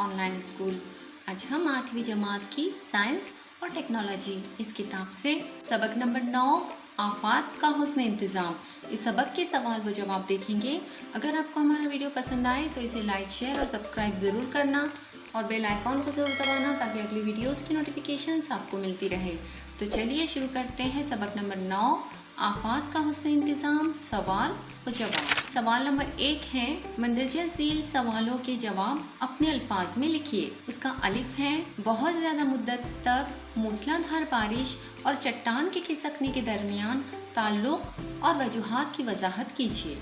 Online school. आज हम 8वीं जमात की साइंस और टेक्नोलॉजी इस किताब से सबक नंबर 9 आफात का हुस्न इंतज़ाम इस सबक के सवाल व जवाब देखेंगे। अगर आपको हमारा वीडियो पसंद आए तो इसे लाइक, शेयर और सब्सक्राइब ज़रूर करना और बेल आइकॉन को ज़रूर दबाना ताकि अगली वीडियोस की नोटिफिकेशंस आपको मिलती रहे। तो चलिए शुरू करते हैं सबक नंबर 9 आफात का हुस्न इंतज़ाम सवाल व जवाब। सवाल नंबर 1 है, मंदरजा झील सवालों के जवाब अपने अल्फाज में लिखिए। उसका अलिफ है, बहुत ज़्यादा मुद्दत तक मूसलाधार बारिश और चट्टान के खिसकने के दरमियान ताल्लुक़ और वजूहात की वजाहत कीजिए।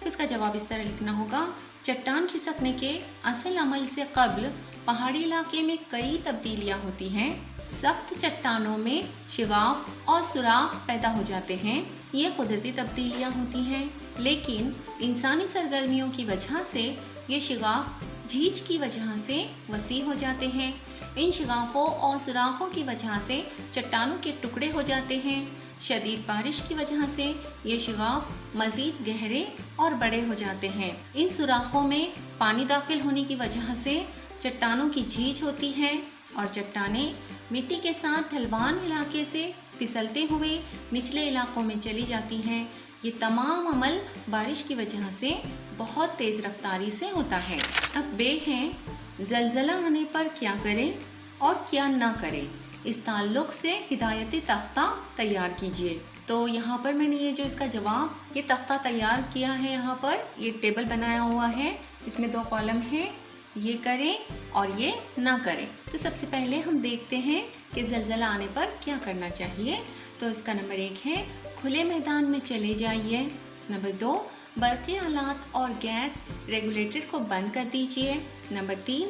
तो इसका जवाब इस तरह लिखना होगा, चट्टान खिसकने के असल अमल से कब्ल पहाड़ी इलाके में कई तब्दीलियाँ होती हैं। सख्त चट्टानों में शिगाफ और सुराख पैदा हो जाते हैं। ये कुदरती तब्दीलियाँ होती हैं, लेकिन इंसानी सरगर्मियों की वजह से ये शिगाफ झीज की वजह से वसी हो जाते हैं। इन शिगाफों और सुराखों की वजह से चट्टानों के टुकड़े हो जाते हैं। शदीद बारिश की वजह से ये शिगाफ मज़ीद गहरे और बड़े हो जाते हैं। इन सुराखों में पानी दाखिल होने की वजह से चट्टानों की झीज होती है और चट्टानें मिट्टी के साथ ढलवान इलाके से फिसलते हुए निचले इलाकों में चली जाती हैं। ये तमाम अमल बारिश की वजह से बहुत तेज़ रफ्तारी से होता है। अब बे हैं, ज़लज़ला आने पर क्या करें और क्या ना करें। इस ताल्लुक़ से हिदायती तख्ता तैयार कीजिए। तो यहाँ पर मैंने ये जो इसका जवाब ये तख्ता तैयार किया है, यहाँ पर ये टेबल बनाया हुआ है। इसमें 2 कॉलम हैं, ये करें और ये ना करें। तो सबसे पहले हम देखते हैं कि ज़लज़ला आने पर क्या करना चाहिए। तो इसका नंबर 1 है, खुले मैदान में चले जाइए। नंबर 2, बरक़ी आलात और गैस रेगुलेटर को बंद कर दीजिए। नंबर 3,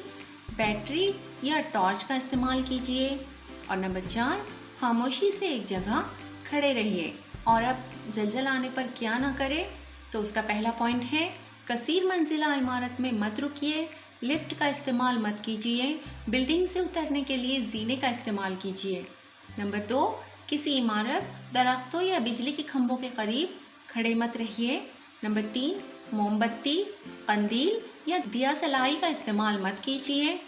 बैटरी या टॉर्च का इस्तेमाल कीजिए। और नंबर 4, खामोशी से एक जगह खड़े रहिए। और अब ज़लज़ला आने पर क्या ना करें, तो उसका पहला पॉइंट है, कसीर मंजिला इमारत में मत रुकिए, लिफ्ट का इस्तेमाल मत कीजिए, बिल्डिंग से उतरने के लिए जीने का इस्तेमाल कीजिए। नंबर 2, किसी इमारत, दरख्तों या बिजली के खंभों के करीब खड़े मत रहिए। नंबर 3, मोमबत्ती, कंदील या दिया सलाई का इस्तेमाल मत कीजिए।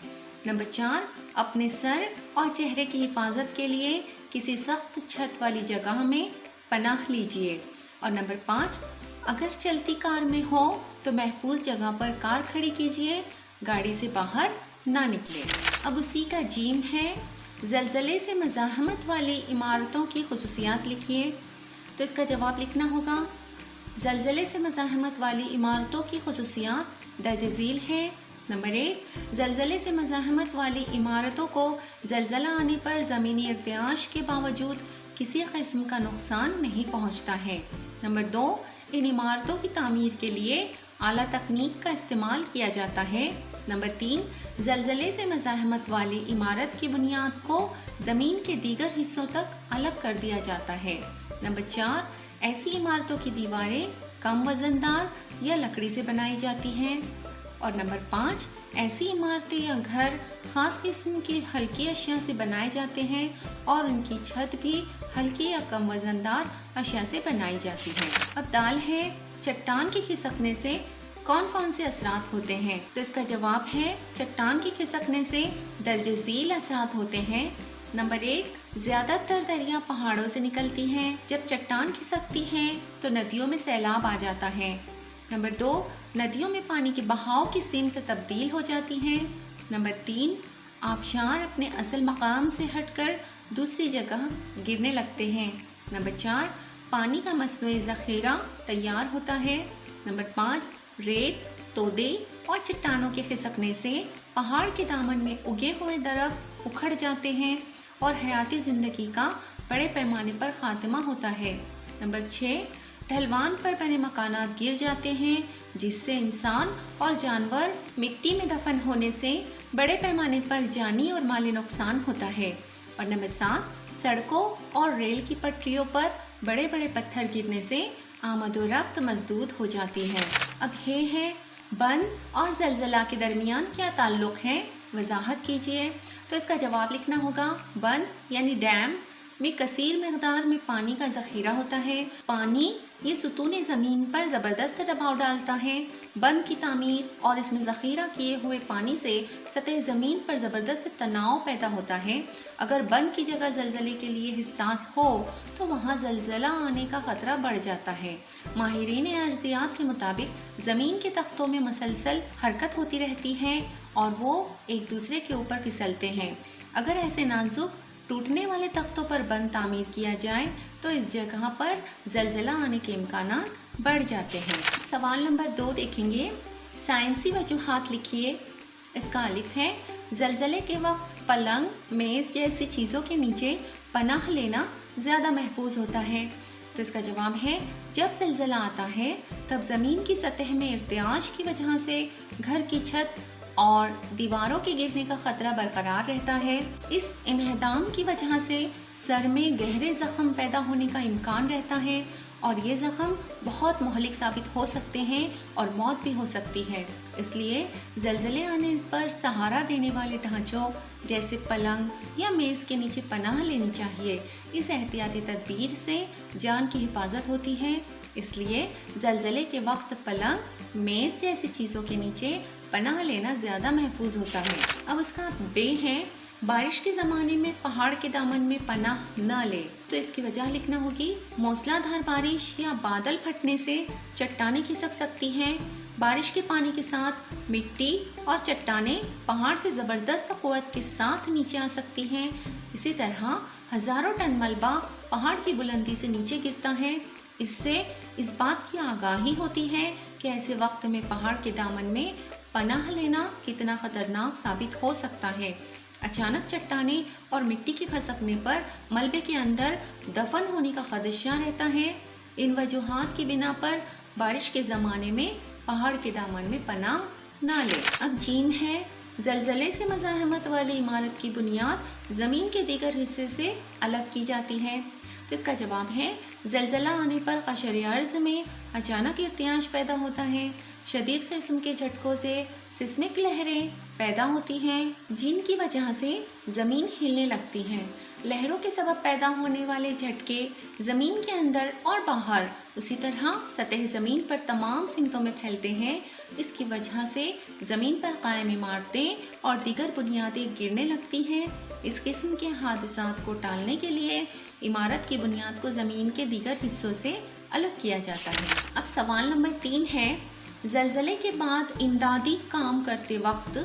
नंबर 4, अपने सर और चेहरे की हिफाजत के लिए किसी सख्त छत वाली जगह में पनाह लीजिए। और नंबर 5, अगर चलती कार में हो तो महफूज जगह पर कार खड़ी कीजिए, गाड़ी से बाहर ना निकले। अब उसी का जीम है, ज़लज़ले से मज़ाहमत वाली इमारतों की खुसूसियात लिखिए। तो इसका जवाब लिखना होगा, ज़लज़ले से मज़ाहमत वाली इमारतों की खुसूसियात दर्ज झील है। नंबर 1, ज़लज़ले से मज़ाहमत वाली इमारतों को ज़लज़ला आने पर ज़मीनी इर्तिआश के बावजूद किसी किस्म का नुकसान नहीं पहुंचता है। नंबर 2, इन इमारतों की तामीर के लिए आला तकनीक का इस्तेमाल किया जाता है। नंबर 3, ज़लज़ले से मज़ाहमत वाली इमारत की बुनियाद को ज़मीन के दीगर हिस्सों तक अलग कर दिया जाता है। नंबर 4, ऐसी इमारतों की दीवारें कम वज़नदार या लकड़ी से बनाई जाती हैं। और नंबर 5, ऐसी इमारतें या घर ख़ास किस्म की हल्की अशिया से बनाए जाते हैं और उनकी छत भी हल्की या कम वज़नदार अशिया से बनाई जाती है। अब दाल है, चट्टान के खिसकने से कौन कौन से असरात होते हैं। तो इसका जवाब है, चट्टान के खिसकने से दर्ज झील असरात होते हैं। नंबर 1, ज़्यादातर दरिया पहाड़ों से निकलती हैं। जब चट्टान खिसकती हैं तो नदियों में सैलाब आ जाता है। नंबर 2, नदियों में पानी के बहाव की सिमत तब्दील हो जाती हैं। नंबर 3, आबशार अपने असल मकाम से हटकर दूसरी जगह गिरने लगते हैं। नंबर 4, पानी का मसनूई ज़ख़ीरा तैयार होता है। नंबर 5, रेत, तोदे और चट्टानों के खिसकने से पहाड़ के दामन में उगे हुए दरख्त उखड़ जाते हैं और हयाती ज़िंदगी का बड़े पैमाने पर ख़ात्मा होता है। नंबर 6, ढलवान पर बने मकानात गिर जाते हैं, जिससे इंसान और जानवर मिट्टी में दफन होने से बड़े पैमाने पर जानी और माली नुकसान होता है। और नंबर 7, सड़कों और रेल की पटरियों पर बड़े बड़े पत्थर गिरने से आमदोरफ्त मजदूद हो जाती है। अब ये है, बंद और ज़लज़ला के दरमियान क्या ताल्लुक़ है, वजाहत कीजिए। तो इसका जवाब लिखना होगा, बंद यानी डैम में कसीर मकदार में पानी का ज़ख़ीरा होता है। पानी ये सुतून ज़मीन पर ज़बरदस्त दबाव डालता है। बंद की तामीर और इसमें ज़ख़ीरा किए हुए पानी से सतह ज़मीन पर ज़बरदस्त तनाव पैदा होता है। अगर बंद की जगह ज़लज़ले के लिए हिस्सास हो तो वहाँ ज़लज़ला आने का ख़तरा बढ़ जाता है। माहिरीन अर्ज़ियात के मुताबिक ज़मीन के तख्तों में मसलसल हरकत होती रहती है और वो एक दूसरे के ऊपर फिसलते हैं। अगर ऐसे नाजुक टूटने वाले तख्तों पर बंद तामीर किया जाए तो इस जगह पर ज़लज़ला आने के इम्कानात बढ़ जाते हैं। सवाल नंबर 2 देखेंगे। साइंसी वजूहात लिखिए। इसका अलिफ है, ज़लज़ले के वक्त पलंग, मेज़ जैसी चीज़ों के नीचे पनाह लेना ज़्यादा महफूज होता है। तो इसका जवाब है, जब ज़लज़ला आता है तब ज़मीन की सतह में इर्तियाश की वजह से घर की छत और दीवारों के गिरने का ख़तरा बरकरार रहता है। इस इन्हदाम की वजह से सर में गहरे ज़ख़म पैदा होने का इम्कान रहता है और ये ज़ख़म बहुत मुहलिक साबित हो सकते हैं और मौत भी हो सकती है। इसलिए ज़लज़ले आने पर सहारा देने वाले ढांचों जैसे पलंग या मेज़ के नीचे पनाह लेनी चाहिए। इस एहतियाती तदबीर से जान की हिफाजत होती है। इसलिए ज़लज़ले के वक्त पलंग, मेज़ जैसी चीज़ों के नीचे पनाह लेना ज़्यादा महफूज होता है। अब उसका बे है, बारिश के ज़माने में पहाड़ के दामन में पनाह न ले। तो इसकी वजह लिखना होगी, मूसलाधार बारिश या बादल फटने से चट्टानें खिसक सकती हैं। बारिश के पानी के साथ मिट्टी और चट्टानें पहाड़ से ज़बरदस्त क़ुव्वत के साथ नीचे आ सकती हैं। इसी तरह हज़ारों टन मलबा पहाड़ की बुलंदी से नीचे गिरता है। इससे इस बात की आगाही होती है कि ऐसे वक्त में पहाड़ के दामन में पनाह लेना कितना ख़तरनाक साबित हो सकता है। अचानक चट्टानें और मिट्टी के खसकने पर मलबे के अंदर दफन होने का खदशा रहता है। इन वजूहात की बिना पर बारिश के ज़माने में पहाड़ के दामन में पनाह ना ले। अब जीम है, ज़लज़ले से मज़ाहमत वाली इमारत की बुनियाद ज़मीन के दीगर हिस्से से अलग की जाती है। तो इसका जवाब है, ज़लज़ला आने पर क़शर अर्ज़ में अचानक इर्तियाश पैदा होता है। शदीद किस्म के झटकों से सिस्मिक लहरें पैदा होती हैं, जिनकी वजह से ज़मीन हिलने लगती है। लहरों के सबब पैदा होने वाले झटके ज़मीन के अंदर और बाहर उसी तरह सतह ज़मीन पर तमाम सिमतों में फैलते हैं। इसकी वजह से ज़मीन पर कायम इमारतें और दीगर बुनियादें गिरने लगती हैं। इस किस्म के हादसात को टालने के लिए इमारत की बुनियाद को ज़मीन के दीगर हिस्सों से अलग किया जाता है। अब सवाल नंबर 3 है, ज़लज़ले के बाद इमदादी काम करते वक्त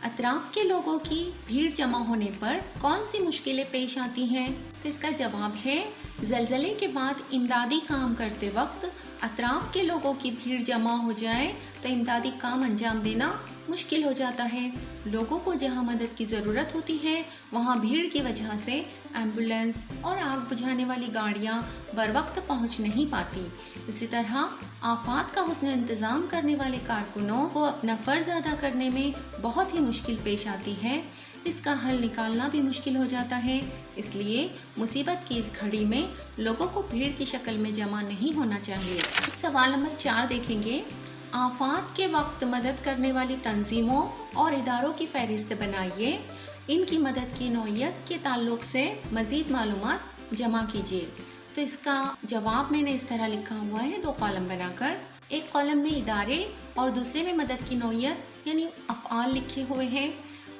अतराफ़ के लोगों की भीड़ जमा होने पर कौन सी मुश्किलें पेश आती हैं? तो इसका जवाब है, ज़लज़ले के बाद इमदादी काम करते वक्त अतराफ़ के लोगों की भीड़ जमा हो जाए तो इमदादी काम अंजाम देना मुश्किल हो जाता है। लोगों को जहां मदद की ज़रूरत होती है वहां भीड़ की वजह से एम्बुलेंस और आग बुझाने वाली गाड़ियां बर वक्त पहुंच नहीं पाती। इसी तरह आफात का हुस्न इंतज़ाम करने वाले कारकुनों को अपना फ़र्ज़ अदा करने में बहुत ही मुश्किल पेश आती है। इसका हल निकालना भी मुश्किल हो जाता है। इसलिए मुसीबत की इस घड़ी में लोगों को भीड़ की शक्ल में जमा नहीं होना चाहिए। सवाल नंबर 4 देखेंगे। आफात के वक्त मदद करने वाली तंजीमों और इदारों की फहरिस्त बनाइए। इनकी मदद की नौइयत के ताल्लुक से मज़ीद मालूमात जमा कीजिए। तो इसका जवाब मैंने इस तरह लिखा हुआ है 2 कॉलम बनाकर। एक कॉलम में इदारे और दूसरे में मदद की नौइयत यानी अफ़आल लिखे हुए हैं।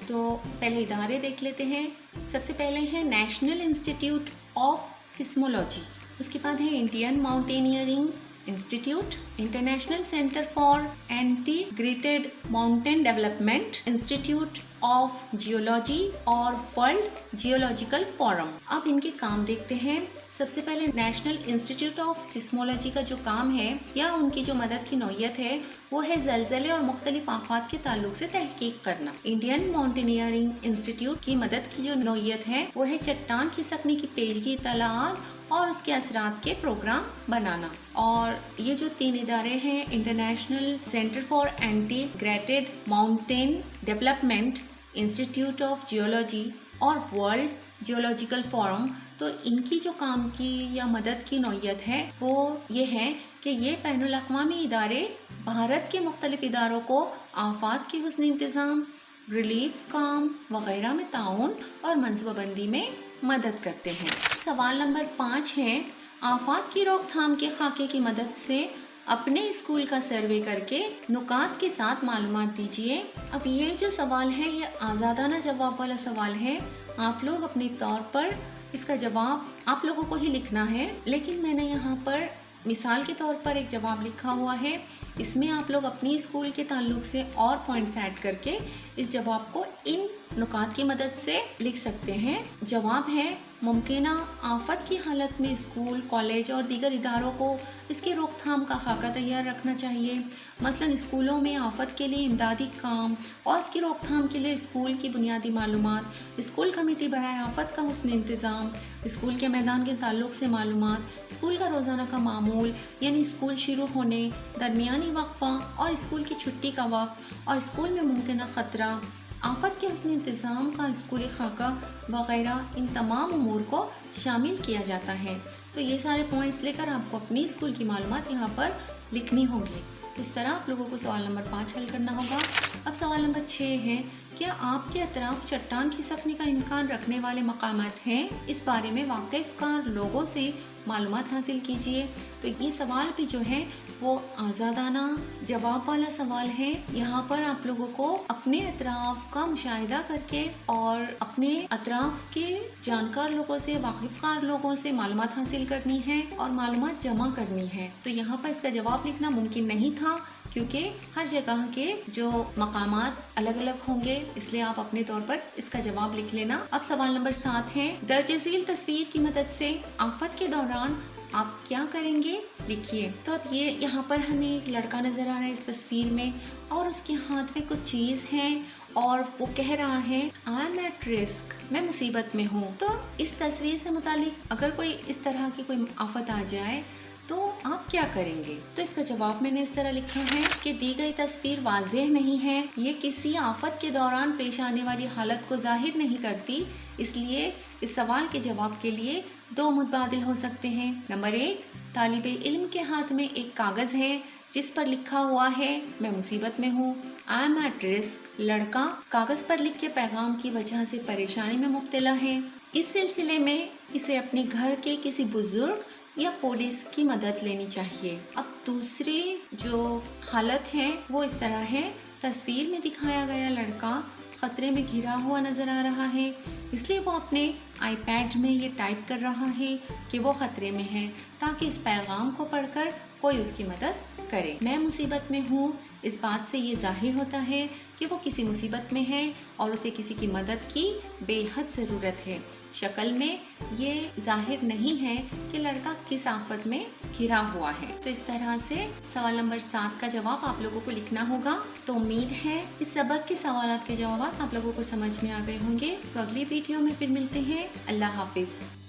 तो पहले इदारे देख लेते हैं। सबसे पहले है नेशनल इंस्टीट्यूट ऑफ सिस्मोलॉजी, उसके बाद है Indian mountaineering institute, international centre for integrated mountain development, institute of geology और वर्ल्ड जियोलॉजिकल फोरम। अब इनके काम देखते हैं। सबसे पहले नेशनल इंस्टीट्यूट ऑफ सिस्मोलॉजी का जो काम है या उनकी जो मदद की नौइयत है वो है ज़लज़ले और मुख्तलिफ आफात के ताल्लुक से तहकीक करना। इंडियन माउंटेनियरिंग इंस्टीट्यूट की मदद की जो नौइयत है वो है चट्टान खिसकने की पेशगी इत्तलाआत और उसके असरात के प्रोग्राम बनाना। और ये जो 3 इदारे हैं, international centre for integrated mountain development, institute of geology और वर्ल्ड जियोलॉजिकल फोरम, तो इनकी जो काम की या मदद की नौइयत है वो ये है कि ये बैनुल अक़वामी इदारे भारत के मुख्तलिफ इदारों को आफात के हुस्न इंतज़ाम, रिलीफ काम वगैरह में ताउन और मनसूबाबंदी में मदद करते हैं। सवाल नंबर 5 है, आफात की रोकथाम के खाके की मदद से अपने स्कूल का सर्वे करके नुकात के साथ मालूमात दीजिए। अब ये जो सवाल है ये आज़ादाना जवाब वाला सवाल है। आप लोग अपने तौर पर इसका जवाब आप लोगों को ही लिखना है, लेकिन मैंने यहाँ पर मिसाल के तौर पर एक जवाब लिखा हुआ है। इसमें आप लोग अपनी स्कूल के ताल्लुक से और पॉइंट्स ऐड करके इस जवाब को इन नुकात की मदद से लिख सकते हैं। जवाब है, मुमकिना आफत की हालत में स्कूल, कॉलेज और दीगर इदारों को इसके रोकथाम का खाका तैयार रखना चाहिए। मसलन स्कूलों में आफत के लिए इमदादी काम और इसकी रोकथाम के लिए स्कूल की बुनियादी मालूमात, स्कूल कमेटी बराए आफत का हुस्न इंतज़ाम, स्कूल के मैदान के ताल्लुक से मालूमात, स्कूल का रोज़ाना का मामूल यानी स्कूल शुरू होने, दरमियानी वक्फ़ा और स्कूल की छुट्टी का वक्त और स्कूल में मुमकिना ख़तरा, आफत के हुस्न इंतज़ाम का स्कूली खाका वगैरह, इन तमाम उमूर को शामिल किया जाता है। तो ये सारे पॉइंट्स लेकर आपको अपनी स्कूल की मालूमात यहाँ पर लिखनी होगी। इस तरह आप लोगों को सवाल नंबर 5 हल करना होगा। अब सवाल नंबर 6 है, क्या आपके अतराफ चट्टान खिसकने का इम्कान रखने वाले मकामात हैं? इस बारे में वाकिफ़कार लोगों से मालूमात हासिल कीजिए। तो ये सवाल भी जो है वो आज़ादाना जवाब वाला सवाल है। यहाँ पर आप लोगों को अपने अतराफ का मुशाहिदा करके और अपने अतराफ के जानकार लोगों से, वाकिफ़कार लोगों से मालूमात हासिल करनी है और मालूमात जमा करनी है। तो यहाँ पर इसका जवाब लिखना मुमकिन नहीं था क्योंकि हर जगह के जो मकामात अलग अलग होंगे, इसलिए आप अपने तौर पर इसका जवाब लिख लेना। अब सवाल नंबर 7 है, दर्ज झील तस्वीर की मदद से आफत के दौरान आप क्या करेंगे, लिखिए। तो अब ये यहाँ पर हमें एक लड़का नज़र आ रहा है इस तस्वीर में और उसके हाथ में कुछ चीज़ है और वो कह रहा है आई एम एट रिस्क, मैं मुसीबत में हूँ। तो इस तस्वीर से मुतालिक अगर कोई इस तरह की कोई आफत आ जाए तो आप क्या करेंगे? तो इसका जवाब मैंने इस तरह लिखा है कि दी गई तस्वीर वाज़ेह नहीं है, ये किसी आफत के दौरान पेश आने वाली हालत को जाहिर नहीं करती, इसलिए इस सवाल के जवाब के लिए 2 मुतबादिल हो सकते हैं। नंबर 1, तालिबे इल्म के हाथ में एक कागज़ है जिस पर लिखा हुआ है मैं मुसीबत में हूँ, आई एम एट रिस्क। लड़का कागज़ पर लिखे पैगाम की वजह से परेशानी में मुब्तला है। इस सिलसिले में इसे अपने घर के किसी बुजुर्ग या पुलिस की मदद लेनी चाहिए। अब दूसरी जो हालत है वो इस तरह है, तस्वीर में दिखाया गया लड़का ख़तरे में घिरा हुआ नज़र आ रहा है, इसलिए वो अपने आईपैड में ये टाइप कर रहा है कि वो ख़तरे में है ताकि इस पैगाम को पढ़कर कोई उसकी मदद करे। मैं मुसीबत में हूँ, इस बात से ये जाहिर होता है कि वो किसी मुसीबत में है और उसे किसी की मदद की बेहद ज़रूरत है। शक्ल में ये जाहिर नहीं है कि लड़का किस आफत में घिरा हुआ है। तो इस तरह से सवाल नंबर 7 का जवाब आप लोगों को लिखना होगा। तो उम्मीद है इस सबक के सवालात के जवाब आप लोगों को समझ में आ गए होंगे। तो अगली वीडियो में फिर मिलते हैं। अल्लाह हाफिज़।